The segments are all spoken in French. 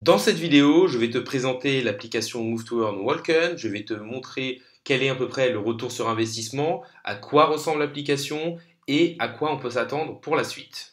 Dans cette vidéo, je vais te présenter l'application Move to Earn Walken. Je vais te montrer quel est à peu près le retour sur investissement, à quoi ressemble l'application et à quoi on peut s'attendre pour la suite.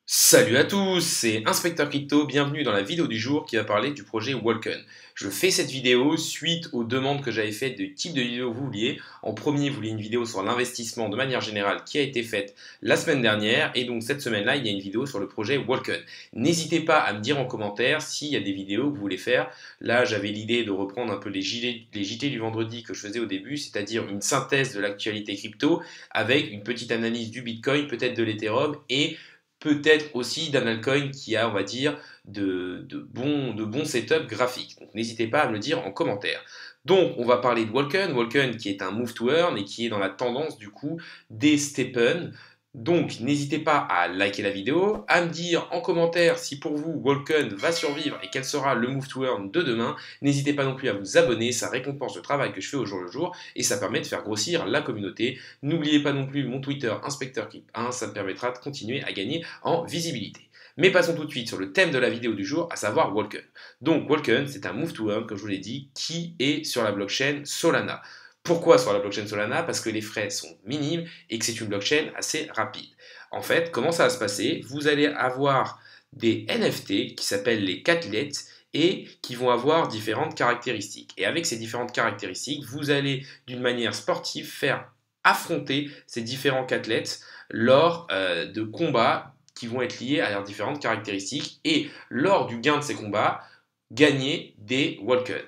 Salut à tous, c'est Inspecteur Crypto, bienvenue dans la vidéo du jour qui va parler du projet Walken. Je fais cette vidéo suite aux demandes que j'avais faites de type de vidéo que vous vouliez. En premier, vous vouliez une vidéo sur l'investissement de manière générale qui a été faite la semaine dernière et donc cette semaine-là, il y a une vidéo sur le projet Walken. N'hésitez pas à me dire en commentaire s'il y a des vidéos que vous voulez faire. Là, j'avais l'idée de reprendre un peu les JT du vendredi que je faisais au début, c'est-à-dire une synthèse de l'actualité crypto avec une petite analyse du Bitcoin, peut-être de l'Ethereum et peut-être aussi d'un altcoin qui a, on va dire, de bons setups graphiques. Donc n'hésitez pas à me le dire en commentaire. Donc on va parler de Walken, Walken qui est un move to earn et qui est dans la tendance du coup des Steppen. Donc n'hésitez pas à liker la vidéo, à me dire en commentaire si pour vous Walken va survivre et quel sera le move to earn de demain. N'hésitez pas non plus à vous abonner, ça récompense le travail que je fais au jour le jour et ça permet de faire grossir la communauté. N'oubliez pas non plus mon Twitter InspecteurCrypt1, ça me permettra de continuer à gagner en visibilité. Mais passons tout de suite sur le thème de la vidéo du jour, à savoir Walken. Donc Walken, c'est un move to earn, comme je vous l'ai dit, qui est sur la blockchain Solana. Pourquoi sur la blockchain Solana? Parce que les frais sont minimes et que c'est une blockchain assez rapide. En fait, comment ça va se passer? Vous allez avoir des NFT qui s'appellent les catlets et qui vont avoir différentes caractéristiques. Et avec ces différentes caractéristiques, vous allez d'une manière sportive faire affronter ces différents catlets lors de combats qui vont être liés à leurs différentes caractéristiques et lors du gain de ces combats, gagner des Walken.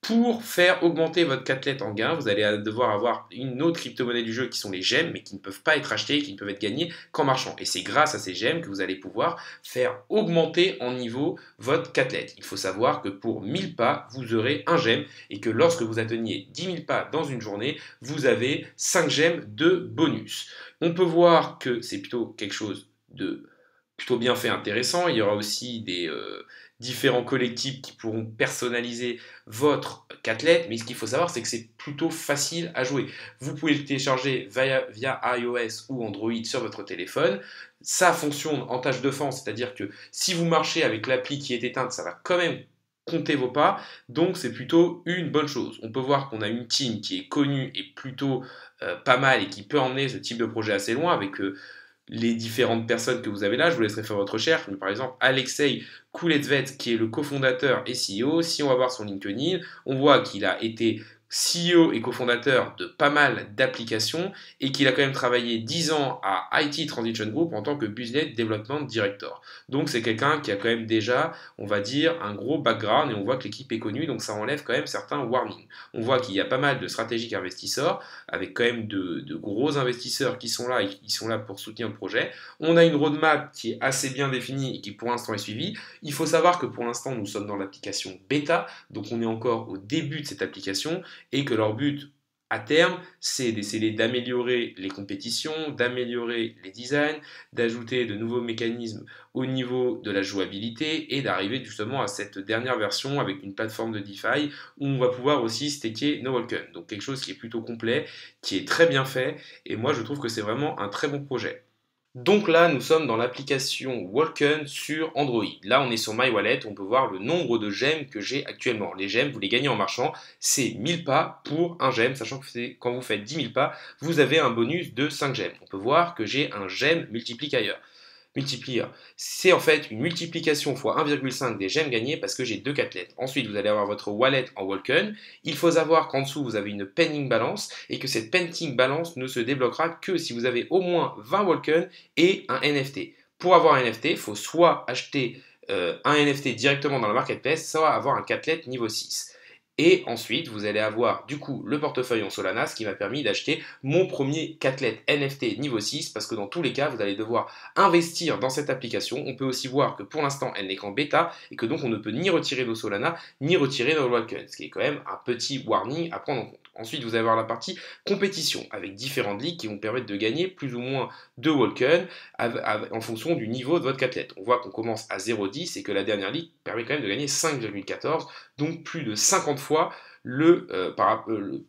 Pour faire augmenter votre catlet en gain, vous allez devoir avoir une autre crypto-monnaie du jeu qui sont les gemmes, mais qui ne peuvent pas être achetées, qui ne peuvent être gagnées qu'en marchant. Et c'est grâce à ces gemmes que vous allez pouvoir faire augmenter en niveau votre catlet. Il faut savoir que pour 1000 pas, vous aurez un gemme et que lorsque vous atteignez 10 000 pas dans une journée, vous avez 5 gemmes de bonus. On peut voir que c'est plutôt quelque chose de plutôt bien fait, intéressant. Il y aura aussi des différents collectifs qui pourront personnaliser votre catlet, mais ce qu'il faut savoir, c'est que c'est plutôt facile à jouer. Vous pouvez le télécharger via iOS ou Android sur votre téléphone. Ça fonctionne en tâche de fond, c'est-à-dire que si vous marchez avec l'appli qui est éteinte, ça va quand même compter vos pas, donc c'est plutôt une bonne chose. On peut voir qu'on a une team qui est connue et plutôt pas mal et qui peut emmener ce type de projet assez loin avec les différentes personnes que vous avez là. Je vous laisserai faire votre recherche, mais par exemple Alexei Kouletsvet qui est le cofondateur et CEO, si on va voir son LinkedIn, on voit qu'il a été CEO et cofondateur de pas mal d'applications et qu'il a quand même travaillé 10 ans à IT Transition Group en tant que Business Development Director. Donc c'est quelqu'un qui a quand même déjà, on va dire, un gros background et on voit que l'équipe est connue, donc ça enlève quand même certains warnings. On voit qu'il y a pas mal de stratégiques investisseurs avec quand même de gros investisseurs qui sont là et qui sont là pour soutenir le projet. On a une roadmap qui est assez bien définie et qui pour l'instant est suivie. Il faut savoir que pour l'instant nous sommes dans l'application bêta, donc on est encore au début de cette application et que leur but à terme, c'est d'essayer d'améliorer les compétitions, d'améliorer les designs, d'ajouter de nouveaux mécanismes au niveau de la jouabilité et d'arriver justement à cette dernière version avec une plateforme de DeFi où on va pouvoir aussi staker nos Walken. Donc quelque chose qui est plutôt complet, qui est très bien fait et moi je trouve que c'est vraiment un très bon projet. Donc là, nous sommes dans l'application Walken sur Android. Là, on est sur My Wallet, on peut voir le nombre de gemmes que j'ai actuellement. Les gemmes, vous les gagnez en marchant, c'est 1000 pas pour un gemme, sachant que quand vous faites 10 000 pas, vous avez un bonus de 5 gemmes. On peut voir que j'ai un gemme multiplier. C'est en fait une multiplication fois 1,5 des gemmes gagnées parce que j'ai deux cathlètes. Ensuite, vous allez avoir votre wallet en Walken. Il faut savoir qu'en dessous, vous avez une pending balance et que cette pending balance ne se débloquera que si vous avez au moins 20 Walken et un NFT. Pour avoir un NFT, il faut soit acheter un NFT directement dans la marketplace, soit avoir un catlet niveau 6. Et ensuite, vous allez avoir du coup le portefeuille en Solana, ce qui m'a permis d'acheter mon premier catlet NFT niveau 6, parce que dans tous les cas, vous allez devoir investir dans cette application. On peut aussi voir que pour l'instant, elle n'est qu'en bêta, et que donc on ne peut ni retirer nos Solana, ni retirer nos Walken, ce qui est quand même un petit warning à prendre en compte. Ensuite, vous allez avoir la partie compétition, avec différentes ligues qui vont permettre de gagner plus ou moins de Walken en fonction du niveau de votre catlet. On voit qu'on commence à 0,10 et que la dernière ligue permet quand même de gagner 5,14, donc plus de 50 fois le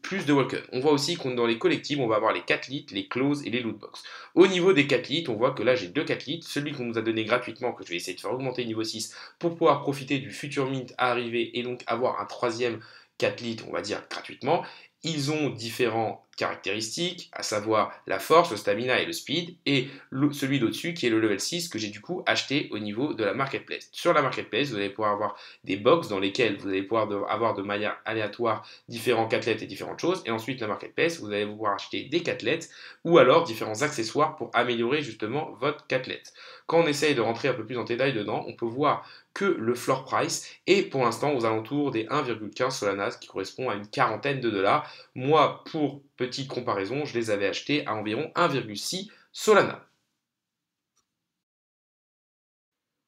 plus de Walken. On voit aussi qu'on dans les collectibles, on va avoir les 4 litres, les closes et les lootbox. Au niveau des 4 litres, on voit que là j'ai 2 4 litres, celui qu'on nous a donné gratuitement, que je vais essayer de faire augmenter niveau 6 pour pouvoir profiter du futur mint à arriver et donc avoir un troisième 4 litres, on va dire, gratuitement. Ils ont différentes caractéristiques, à savoir la force, le stamina et le speed, et celui d'au-dessus qui est le level 6 que j'ai du coup acheté au niveau de la marketplace. Sur la marketplace, vous allez pouvoir avoir des box dans lesquelles vous allez pouvoir avoir de manière aléatoire différents cathlètes et différentes choses, et ensuite la marketplace, vous allez pouvoir acheter des cathlètes ou alors différents accessoires pour améliorer justement votre cathlète. Quand on essaye de rentrer un peu plus en détail dedans, on peut voir que le floor price est pour l'instant aux alentours des 1,15 Solana, ce qui correspond à une quarantaine de dollars. Moi, pour petite comparaison, je les avais achetés à environ 1,6 Solana.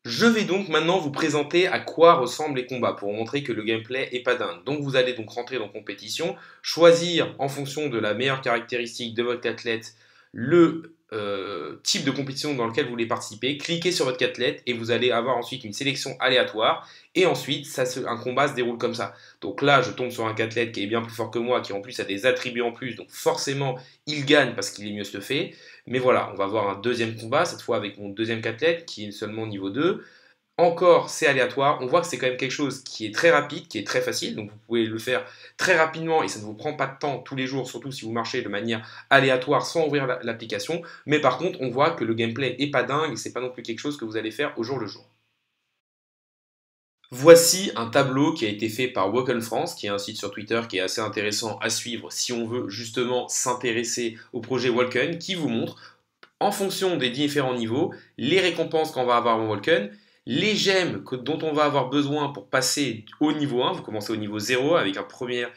Je vais donc maintenant vous présenter à quoi ressemblent les combats pour vous montrer que le gameplay est pas dingue. Donc vous allez donc rentrer dans compétition, choisir en fonction de la meilleure caractéristique de votre athlète le type de compétition dans lequel vous voulez participer, cliquez sur votre athlète et vous allez avoir ensuite une sélection aléatoire et ensuite un combat se déroule comme ça. Donc là je tombe sur un athlète qui est bien plus fort que moi, qui en plus a des attributs en plus, donc forcément il gagne parce qu'il est mieux stuffé. Mais voilà, on va voir un deuxième combat, cette fois avec mon deuxième athlète qui est seulement niveau 2. Encore, c'est aléatoire. On voit que c'est quand même quelque chose qui est très rapide, qui est très facile. Donc vous pouvez le faire très rapidement et ça ne vous prend pas de temps tous les jours, surtout si vous marchez de manière aléatoire sans ouvrir l'application. Mais par contre, on voit que le gameplay est pas dingue et c'est pas non plus quelque chose que vous allez faire au jour le jour. Voici un tableau qui a été fait par Walken France, qui est un site sur Twitter qui est assez intéressant à suivre si on veut justement s'intéresser au projet Walken, qui vous montre en fonction des différents niveaux, les récompenses qu'on va avoir en Walken, les gemmes dont on va avoir besoin pour passer au niveau 1. Vous commencez au niveau 0 avec un premier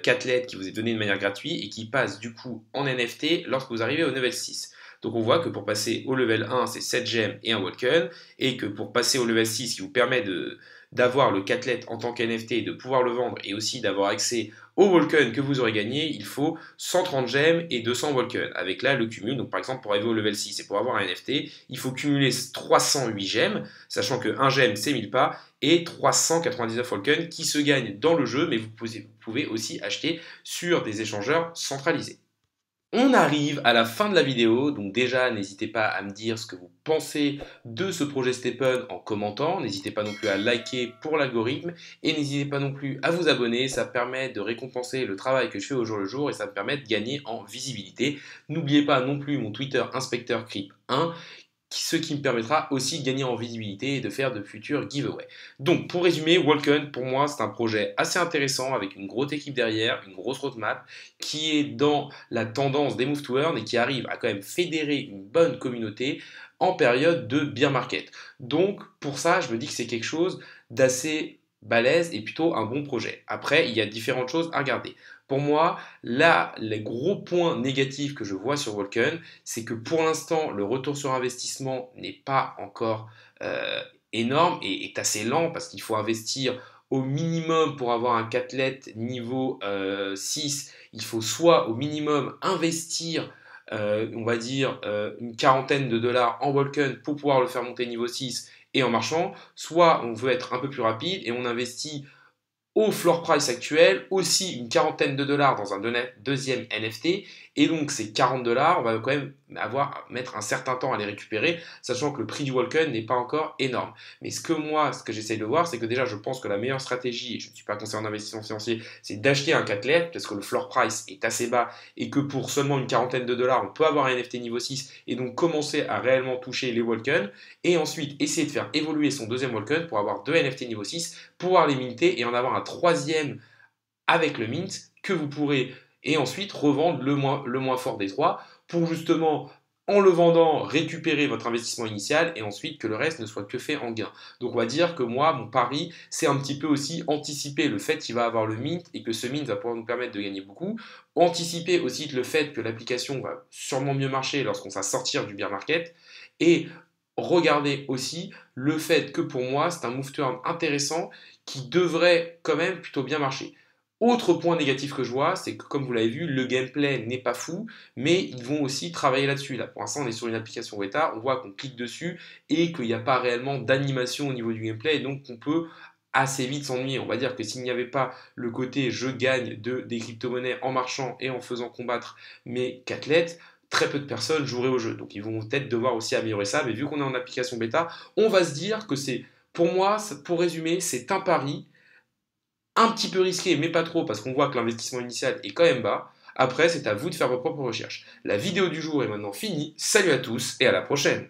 cathlète qui vous est donné de manière gratuite et qui passe du coup en NFT lorsque vous arrivez au level 6. Donc on voit que pour passer au level 1, c'est 7 gemmes et un Walken, et que pour passer au level 6, qui vous permet d'avoir le cathlète en tant qu'NFT, de pouvoir le vendre et aussi d'avoir accès au Walken que vous aurez gagné, il faut 130 gemmes et 200 Walken. Avec là le cumul, donc par exemple pour arriver au level 6 et pour avoir un NFT, il faut cumuler 308 gemmes, sachant que 1 gemme c'est 1000 pas, et 399 Walken qui se gagnent dans le jeu, mais vous pouvez aussi acheter sur des échangeurs centralisés. On arrive à la fin de la vidéo, donc déjà n'hésitez pas à me dire ce que vous pensez de ce projet Stepn en commentant, n'hésitez pas non plus à liker pour l'algorithme et n'hésitez pas non plus à vous abonner, ça permet de récompenser le travail que je fais au jour le jour et ça me permet de gagner en visibilité. N'oubliez pas non plus mon Twitter Inspecteur Creep 1, ce qui me permettra aussi de gagner en visibilité et de faire de futurs giveaways. Donc pour résumer, Walken pour moi c'est un projet assez intéressant avec une grosse équipe derrière, une grosse roadmap qui est dans la tendance des move to earn et qui arrive à quand même fédérer une bonne communauté en période de bear market. Donc pour ça je me dis que c'est quelque chose d'assez balèze et plutôt un bon projet. Après il y a différentes choses à regarder. Pour moi, là, les gros points négatifs que je vois sur Walken, c'est que pour l'instant, le retour sur investissement n'est pas encore énorme et est assez lent parce qu'il faut investir au minimum pour avoir un cathlète niveau 6. Il faut soit au minimum investir, on va dire, une quarantaine de dollars en Walken pour pouvoir le faire monter niveau 6 et en marchant, soit on veut être un peu plus rapide et on investit au floor price actuel, aussi une quarantaine de dollars dans un deuxième NFT, et donc ces 40 dollars, on va quand même mettre un certain temps à les récupérer, sachant que le prix du Walken n'est pas encore énorme. Mais ce que j'essaye de voir, c'est que déjà je pense que la meilleure stratégie, et je ne suis pas conseiller en investissement financier, c'est d'acheter un cathlète, parce que le floor price est assez bas, et que pour seulement une quarantaine de dollars, on peut avoir un NFT niveau 6, et donc commencer à réellement toucher les Walken, et ensuite essayer de faire évoluer son deuxième Walken pour avoir deux NFT niveau 6, pouvoir les minter et en avoir un troisième avec le mint que vous pourrez et ensuite revendre le moins fort des trois pour justement en le vendant récupérer votre investissement initial et ensuite que le reste ne soit que fait en gain. Donc on va dire que moi mon pari c'est un petit peu aussi anticiper le fait qu'il va avoir le mint et que ce mint va pouvoir nous permettre de gagner beaucoup, anticiper aussi le fait que l'application va sûrement mieux marcher lorsqu'on va sortir du bear market et regardez aussi le fait que pour moi c'est un move turn intéressant qui devrait quand même plutôt bien marcher. Autre point négatif que je vois, c'est que comme vous l'avez vu, le gameplay n'est pas fou, mais ils vont aussi travailler là-dessus. Là, pour l'instant, on est sur une application bêta, on voit qu'on clique dessus et qu'il n'y a pas réellement d'animation au niveau du gameplay, et donc on peut assez vite s'ennuyer. On va dire que s'il n'y avait pas le côté je gagne des crypto-monnaies en marchant et en faisant combattre mes qu'athlètes, très peu de personnes joueraient au jeu. Donc ils vont peut-être devoir aussi améliorer ça, mais vu qu'on est en application bêta, on va se dire que c'est, pour moi, pour résumer, c'est un pari un petit peu risqué, mais pas trop, parce qu'on voit que l'investissement initial est quand même bas. Après, c'est à vous de faire vos propres recherches. La vidéo du jour est maintenant finie. Salut à tous et à la prochaine!